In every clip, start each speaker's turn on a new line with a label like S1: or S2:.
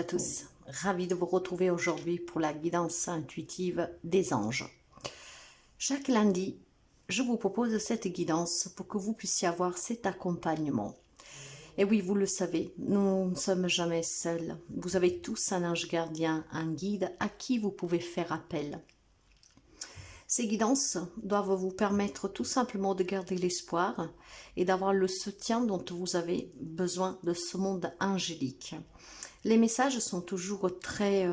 S1: tous, ravie de vous retrouver aujourd'hui pour la guidance intuitive des anges. Chaque lundi, je vous propose cette guidance pour que vous puissiez avoir cet accompagnement. Et oui, vous le savez, nous ne sommes jamais seuls. Vous avez tous un ange gardien, un guide à qui vous pouvez faire appel. Ces guidances doivent vous permettre tout simplement de garder l'espoir et d'avoir le soutien dont vous avez besoin de ce monde angélique. Les messages sont toujours très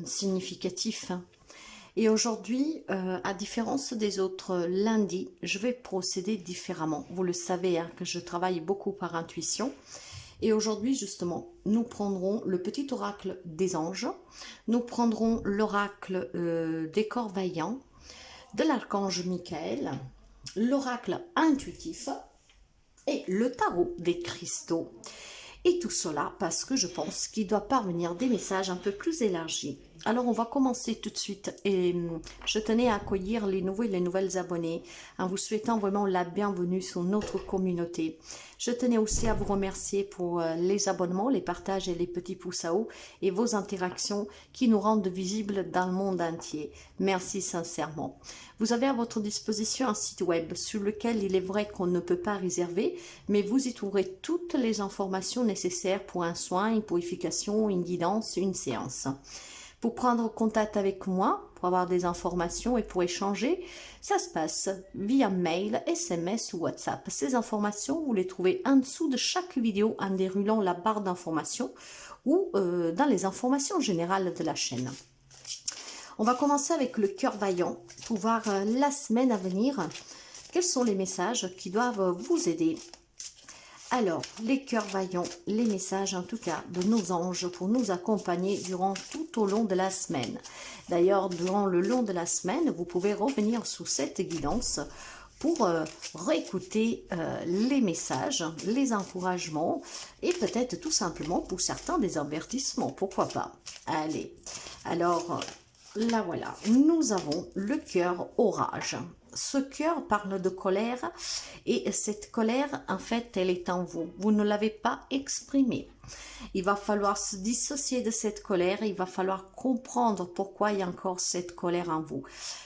S1: significatifs. Et aujourd'hui, à différence des autres lundis, je vais procéder différemment. Vous le savez que je travaille beaucoup par intuition. Et aujourd'hui, justement, nous prendrons le petit oracle des anges, nous prendrons l'oracle des corps vaillants, de l'archange Michael, l'oracle intuitif et le tarot des cristaux. Et tout cela parce que je pense qu'il doit parvenir des messages un peu plus élargis. Alors on va commencer tout de suite et je tenais à accueillir les nouveaux et les nouvelles abonnés en vous souhaitant vraiment la bienvenue sur notre communauté. Je tenais aussi à vous remercier pour les abonnements, les partages et les petits pouces à haut et vos interactions qui nous rendent visibles dans le monde entier. Merci sincèrement. Vous avez à votre disposition un site web sur lequel il est vrai qu'on ne peut pas réserver, mais vous y trouverez toutes les informations nécessaires pour un soin, une purification, une guidance, une séance. Pour prendre contact avec moi, pour avoir des informations et pour échanger, ça se passe via mail, SMS ou WhatsApp. Ces informations, vous les trouvez en dessous de chaque vidéo en déroulant la barre d'informations ou dans les informations générales de la chaîne. On va commencer avec le cœur vaillant pour voir la semaine à venir. Quels sont les messages qui doivent vous aider? Alors, les cœurs vaillants, les messages en tout cas de nos anges pour nous accompagner durant tout au long de la semaine. D'ailleurs, durant le long de la semaine, vous pouvez revenir sur cette guidance pour réécouter les messages, les encouragements et peut-être tout simplement pour certains des avertissements, pourquoi pas. Allez, alors là voilà, nous avons le cœur orage. Ce cœur parle de colère et cette colère, en fait, elle est en vous. Vous ne l'avez pas exprimée. Il va falloir se dissocier de cette colère. Il va falloir comprendre pourquoi il y a encore cette colère en vous.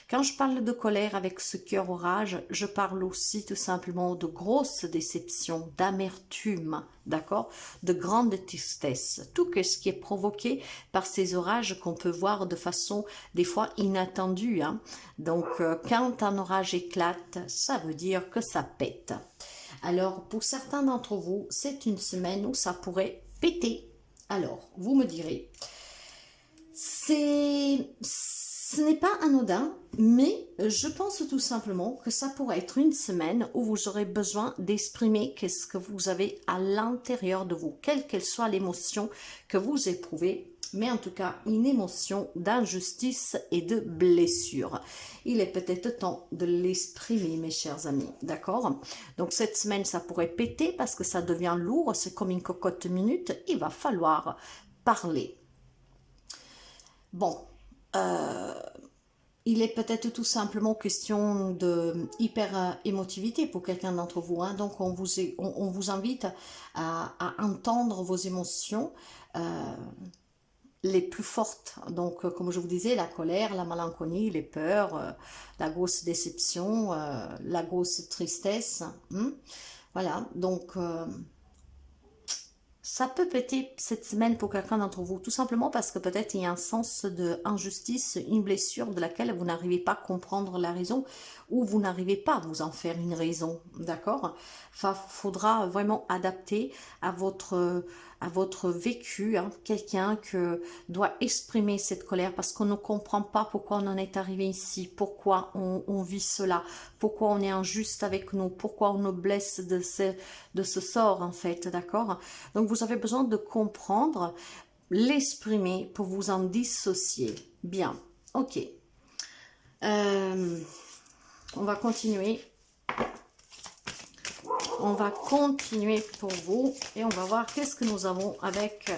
S1: Quand je parle de colère avec ce cœur orage, je parle aussi tout simplement de grosses déceptions, d'amertume, d'accord, de grande tristesse. Tout ce qui est provoqué par ces orages qu'on peut voir de façon des fois inattendue. Donc, quand un orage éclate, ça veut dire que ça pète. Alors, pour certains d'entre vous, c'est une semaine où ça pourrait péter. Alors, vous me direz, ce n'est pas anodin, mais je pense tout simplement que ça pourrait être une semaine où vous aurez besoin d'exprimer qu'est-ce que vous avez à l'intérieur de vous, quelle qu'elle soit l'émotion que vous éprouvez, mais en tout cas une émotion d'injustice et de blessure. Il est peut-être temps de l'exprimer, mes chers amis, d'accord? Donc cette semaine, ça pourrait péter parce que ça devient lourd, c'est comme une cocotte minute, il va falloir parler. Bon, il est peut-être tout simplement question de hyper-émotivité pour quelqu'un d'entre vous. Donc, on vous invite à entendre vos émotions les plus fortes. Donc, comme je vous disais, la colère, la malencolie, les peurs, la grosse déception, la grosse tristesse. Voilà, donc ça peut péter cette semaine pour quelqu'un d'entre vous, tout simplement parce que peut-être il y a un sens d'injustice, une blessure de laquelle vous n'arrivez pas à comprendre la raison ou vous n'arrivez pas à vous en faire une raison, d'accord? Enfin, faudra vraiment adapter à votre vécu, quelqu'un que doit exprimer cette colère parce qu'on ne comprend pas pourquoi on en est arrivé ici, pourquoi on vit cela, pourquoi on est injuste avec nous, pourquoi on nous blesse de ce sort en fait, d'accord? Donc vous avez besoin de comprendre, l'exprimer pour vous en dissocier. Bien, ok. On va continuer. On va continuer pour vous et on va voir qu'est-ce que nous avons avec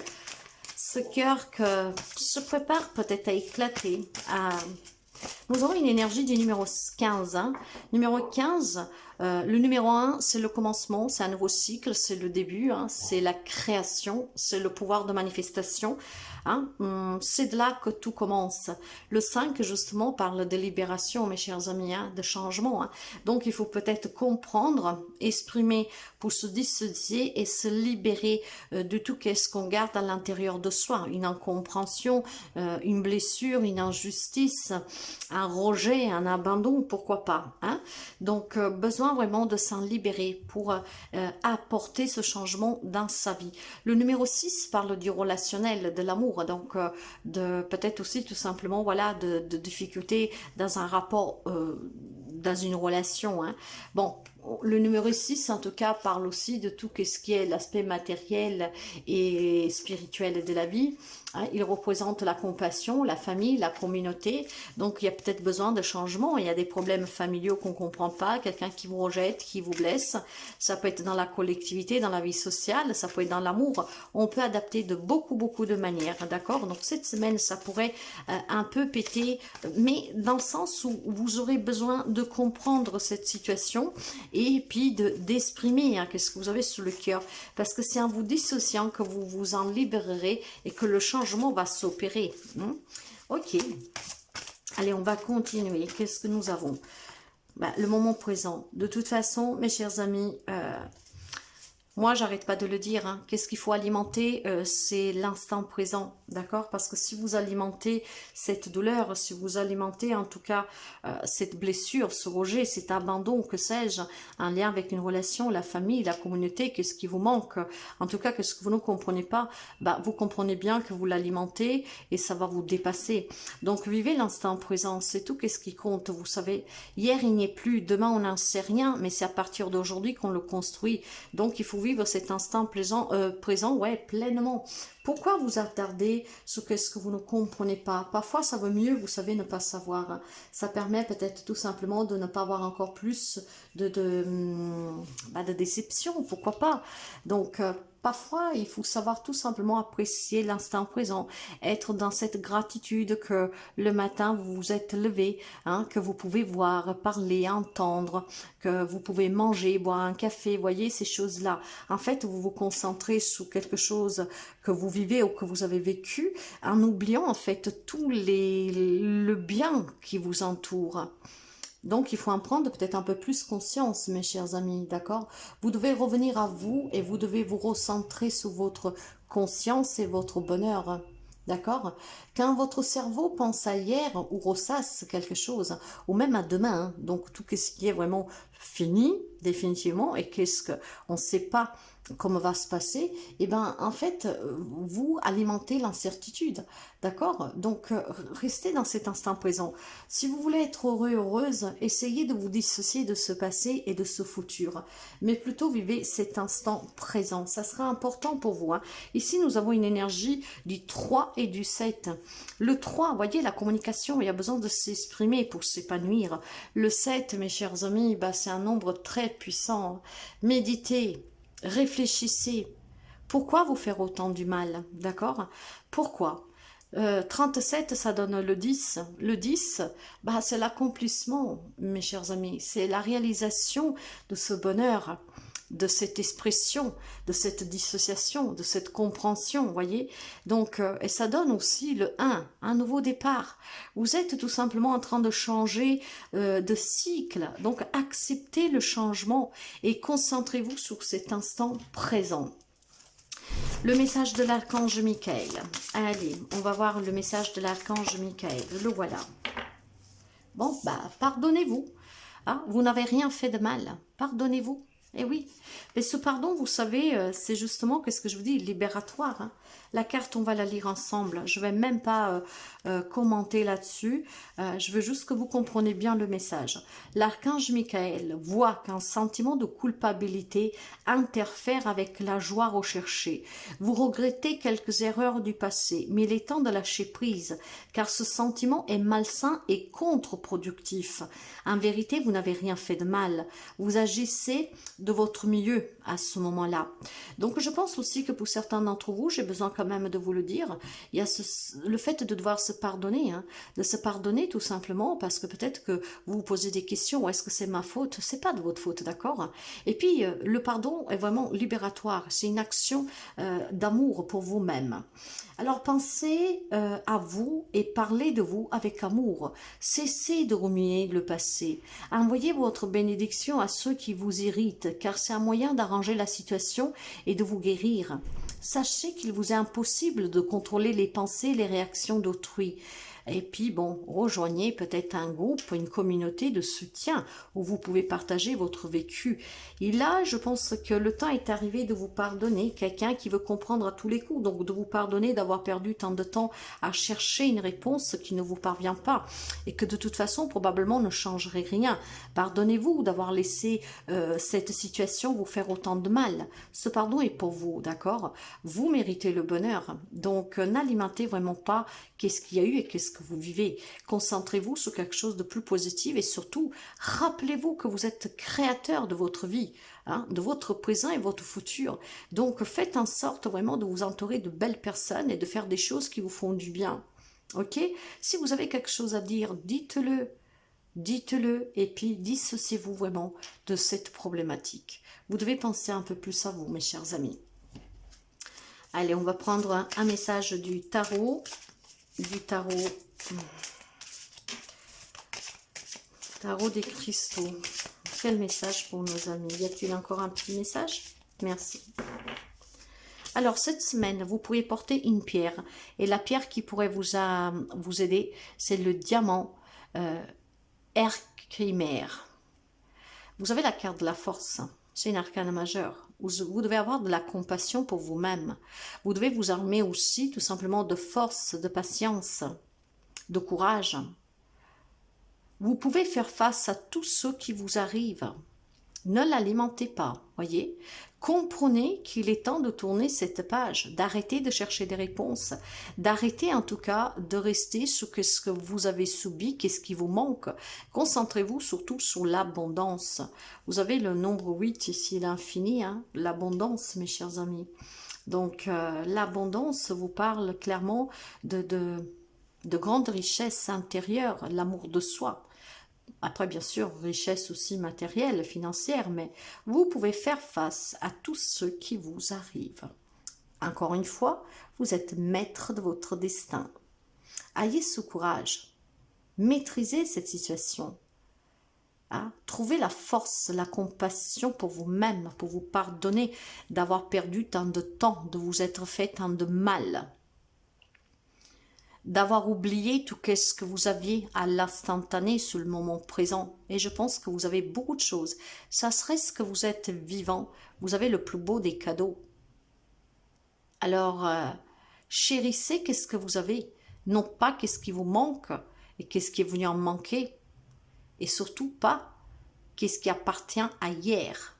S1: ce cœur que se prépare peut-être à éclater, Nous avons une énergie du numéro 15. Hein. Numéro 15, le numéro 1, c'est le commencement, c'est un nouveau cycle, c'est le début, hein, c'est la création, c'est le pouvoir de manifestation. Hein, c'est de là que tout commence. Le 5, justement, parle de libération, mes chers amis, hein, de changement. Hein. Donc, il faut peut-être comprendre, exprimer pour se dissocier et se libérer de tout ce qu'on garde à l'intérieur de soi. Une incompréhension, une blessure, une injustice, un rejet, un abandon, pourquoi pas. Hein. Donc, besoin vraiment de s'en libérer pour apporter ce changement dans sa vie. Le numéro 6 parle du relationnel, de l'amour, donc de peut-être aussi tout simplement voilà de difficultés dans un rapport, dans une relation. Hein. Bon, le numéro 6 en tout cas parle aussi de tout ce qui est l'aspect matériel et spirituel de la vie. Hein. Il représente la compassion, la famille, la communauté. Donc il y a peut-être besoin de changement. Il y a des problèmes familiaux qu'on ne comprend pas, quelqu'un qui vous rejette, qui vous blesse. Ça peut être dans la collectivité, dans la vie sociale, ça peut être dans l'amour. On peut adapter de beaucoup de manières, d'accord? Donc cette semaine, ça pourrait un peu péter, mais dans le sens où vous aurez besoin de comprendre cette situation et puis d'exprimer qu'est-ce que vous avez sur le cœur. Parce que c'est en vous dissociant que vous vous en libérerez et que le changement va s'opérer. Ok. Allez, on va continuer. Qu'est-ce que nous avons? Le moment présent. De toute façon, mes chers amis, moi, j'arrête pas de le dire. Hein. Qu'est-ce qu'il faut alimenter? C'est l'instant présent, d'accord? Parce que si vous alimentez cette douleur, si vous alimentez en tout cas cette blessure, ce rejet, cet abandon, que sais-je, un lien avec une relation, la famille, la communauté, qu'est-ce qui vous manque? En tout cas, qu'est-ce que vous ne comprenez pas? Vous comprenez bien que vous l'alimentez et ça va vous dépasser. Donc, vivez l'instant présent, c'est tout qu'est-ce qui compte, vous savez. Hier, il n'y est plus, demain, on n'en sait rien, mais c'est à partir d'aujourd'hui qu'on le construit. Donc, il faut vivre cet instant présent, ouais, pleinement. Pourquoi vous attardez sur ce que vous ne comprenez pas? Parfois, ça vaut mieux, vous savez, ne pas savoir. Ça permet peut-être tout simplement de ne pas avoir encore plus de déception, pourquoi pas. Donc, parfois, il faut savoir tout simplement apprécier l'instant présent, être dans cette gratitude que le matin, vous vous êtes levé, hein, que vous pouvez voir, parler, entendre, que vous pouvez manger, boire un café, voyez ces choses-là. En fait, vous vous concentrez sur quelque chose que vous vivez ou que vous avez vécu, en oubliant en fait tout le bien qui vous entoure. Donc, il faut en prendre peut-être un peu plus conscience, mes chers amis, d'accord? Vous devez revenir à vous et vous devez vous recentrer sur votre conscience et votre bonheur, d'accord? Quand votre cerveau pense à hier ou ressasse quelque chose, ou même à demain, hein, donc tout ce qui est vraiment fini, définitivement, et qu'est-ce qu'on ne sait pas comment va se passer, et en fait, vous alimentez l'incertitude, d'accord? Donc, restez dans cet instant présent. Si vous voulez être heureux, heureuse, essayez de vous dissocier de ce passé et de ce futur, mais plutôt vivez cet instant présent, ça sera important pour vous. Hein. Ici, nous avons une énergie du 3 et du 7. Le 3, vous voyez, la communication, il y a besoin de s'exprimer pour s'épanouir. Le 7, mes chers amis, c'est un nombre très puissant. Méditez. Réfléchissez. Pourquoi vous faire autant du mal? D'accord? Pourquoi? 37, ça donne le 10. Le 10, c'est l'accomplissement, mes chers amis. C'est la réalisation de ce bonheur, de cette expression, de cette dissociation, de cette compréhension, voyez. Donc, et ça donne aussi le 1, un nouveau départ. Vous êtes tout simplement en train de changer de cycle. Donc, acceptez le changement et concentrez-vous sur cet instant présent. Le message de l'archange Michael. Allez, on va voir le message de l'archange Michael. Le voilà. Bon, pardonnez-vous. Hein, vous n'avez rien fait de mal. Pardonnez-vous. Eh oui, mais ce pardon, vous savez, c'est justement, qu'est-ce que je vous dis, libératoire. Hein. La carte, on va la lire ensemble. Je ne vais même pas commenter là-dessus. Je veux juste que vous compreniez bien le message. L'archange Michael voit qu'un sentiment de culpabilité interfère avec la joie recherchée. Vous regrettez quelques erreurs du passé, mais il est temps de lâcher prise, car ce sentiment est malsain et contre-productif. En vérité, vous n'avez rien fait de mal. Vous agissez de votre mieux à ce moment-là. Donc je pense aussi que pour certains d'entre vous, j'ai besoin quand même de vous le dire, il y a le fait de devoir se pardonner, hein, de se pardonner tout simplement parce que peut-être que vous vous posez des questions, est-ce que c'est ma faute? C'est pas de votre faute, d'accord? Et puis le pardon est vraiment libératoire, c'est une action d'amour pour vous-même. Alors pensez à vous et parlez de vous avec amour. Cessez de remuer le passé. Envoyez votre bénédiction à ceux qui vous irritent, car c'est un moyen d'arranger la situation et de vous guérir. Sachez qu'il vous est impossible de contrôler les pensées et les réactions d'autrui. Et puis, bon, rejoignez peut-être un groupe, une communauté de soutien où vous pouvez partager votre vécu. Et là, je pense que le temps est arrivé de vous pardonner, quelqu'un qui veut comprendre à tous les coups, donc de vous pardonner d'avoir perdu tant de temps à chercher une réponse qui ne vous parvient pas et que de toute façon, probablement, ne changerait rien. Pardonnez-vous d'avoir laissé cette situation vous faire autant de mal. Ce pardon est pour vous, d'accord? Vous méritez le bonheur, donc n'alimentez vraiment pas qu'est-ce qu'il y a eu et qu'est-ce que vous vivez. Concentrez-vous sur quelque chose de plus positif et surtout, rappelez-vous que vous êtes créateur de votre vie, hein, de votre présent et votre futur. Donc, faites en sorte vraiment de vous entourer de belles personnes et de faire des choses qui vous font du bien. Ok? Si vous avez quelque chose à dire, dites-le. Dites-le et puis dissociez-vous vraiment de cette problématique. Vous devez penser un peu plus à vous, mes chers amis. Allez, on va prendre un message du tarot. Tarot des cristaux. Quel message pour nos amis? Y a-t-il encore un petit message? Merci. Alors, cette semaine, vous pourriez porter une pierre. Et la pierre qui pourrait vous aider, c'est le diamant Herkimer. Vous avez la carte de la force. C'est une arcane majeure. Vous devez avoir de la compassion pour vous-même. Vous devez vous armer aussi tout simplement de force, de patience, de courage. Vous pouvez faire face à tout ce qui vous arrive. Ne l'alimentez pas, voyez. Comprenez qu'il est temps de tourner cette page, d'arrêter de chercher des réponses, d'arrêter en tout cas de rester sur ce que vous avez subi, qu'est-ce qui vous manque. Concentrez-vous surtout sur l'abondance. Vous avez le nombre 8 ici, l'infini, hein, l'abondance, mes chers amis. Donc, l'abondance vous parle clairement de grandes richesses intérieures, l'amour de soi. Après, bien sûr, richesse aussi matérielle, financière, mais vous pouvez faire face à tout ce qui vous arrive. Encore une fois, vous êtes maître de votre destin. Ayez ce courage. Maîtrisez cette situation. Hein? Trouvez la force, la compassion pour vous-même, pour vous pardonner d'avoir perdu tant de temps, de vous être fait tant de mal, d'avoir oublié tout ce que vous aviez à l'instantané sur le moment présent. Et je pense que vous avez beaucoup de choses. Ça serait ce que vous êtes vivant. Vous avez le plus beau des cadeaux. Alors, chérissez qu'est-ce que vous avez. Non pas qu'est-ce qui vous manque et qu'est-ce qui est venu en manquer. Et surtout pas qu'est-ce qui appartient à hier.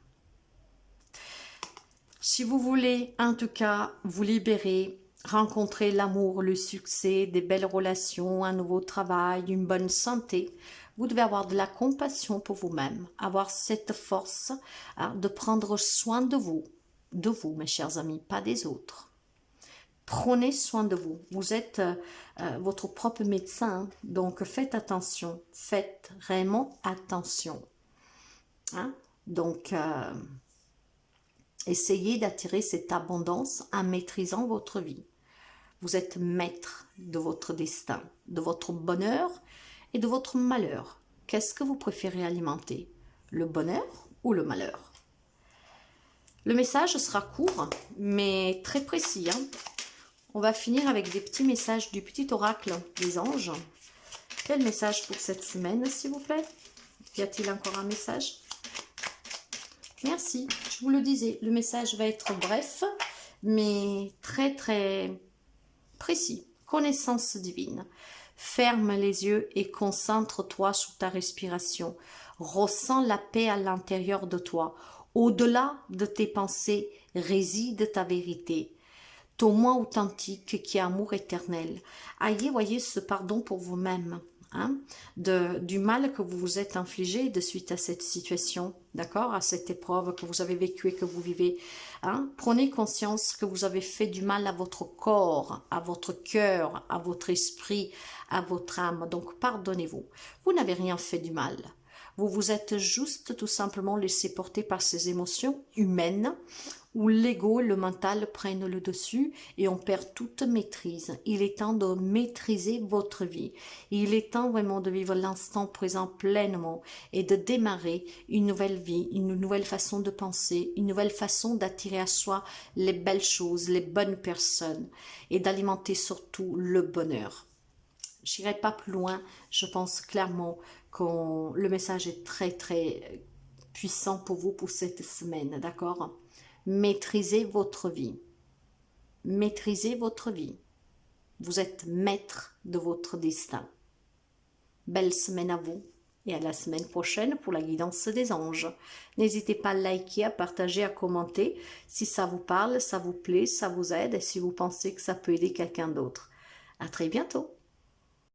S1: Si vous voulez, en tout cas, vous libérer, rencontrer l'amour, le succès, des belles relations, un nouveau travail, une bonne santé, vous devez avoir de la compassion pour vous-même, avoir cette force de prendre soin de vous, mes chers amis, pas des autres. Prenez soin de vous. Vous êtes votre propre médecin, donc faites attention, faites vraiment attention. Hein? Donc, essayez d'attirer cette abondance en maîtrisant votre vie. Vous êtes maître de votre destin, de votre bonheur et de votre malheur. Qu'est-ce que vous préférez alimenter? Le bonheur ou le malheur? Le message sera court, mais très précis. Hein? On va finir avec des petits messages du petit oracle des anges. Quel message pour cette semaine, s'il vous plaît? Y a-t-il encore un message? Merci, je vous le disais, le message va être bref, mais très très précis. Connaissance divine. Ferme les yeux et concentre-toi sur ta respiration. Ressens la paix à l'intérieur de toi. Au-delà de tes pensées réside ta vérité. Ton moi authentique qui est amour éternel. Ayez, voyez, ce pardon pour vous-même. hein, du mal que vous vous êtes infligé de suite à cette situation, d'accord, à cette épreuve que vous avez vécue et que vous vivez. Hein. Prenez conscience que vous avez fait du mal à votre corps, à votre cœur, à votre esprit, à votre âme. Donc pardonnez-vous. Vous n'avez rien fait du mal. Vous vous êtes juste tout simplement laissé porter par ces émotions humaines où l'ego, le mental prennent le dessus et on perd toute maîtrise. Il est temps de maîtriser votre vie. Il est temps vraiment de vivre l'instant présent pleinement et de démarrer une nouvelle vie, une nouvelle façon de penser, une nouvelle façon d'attirer à soi les belles choses, les bonnes personnes et d'alimenter surtout le bonheur. Je n'irai pas plus loin, je pense clairement que le message est très très puissant pour vous pour cette semaine, d'accord? Maîtrisez votre vie. Maîtrisez votre vie. Vous êtes maître de votre destin. Belle semaine à vous et à la semaine prochaine pour la guidance des anges. N'hésitez pas à liker, à partager, à commenter si ça vous parle, ça vous plaît, ça vous aide et si vous pensez que ça peut aider quelqu'un d'autre. À très bientôt.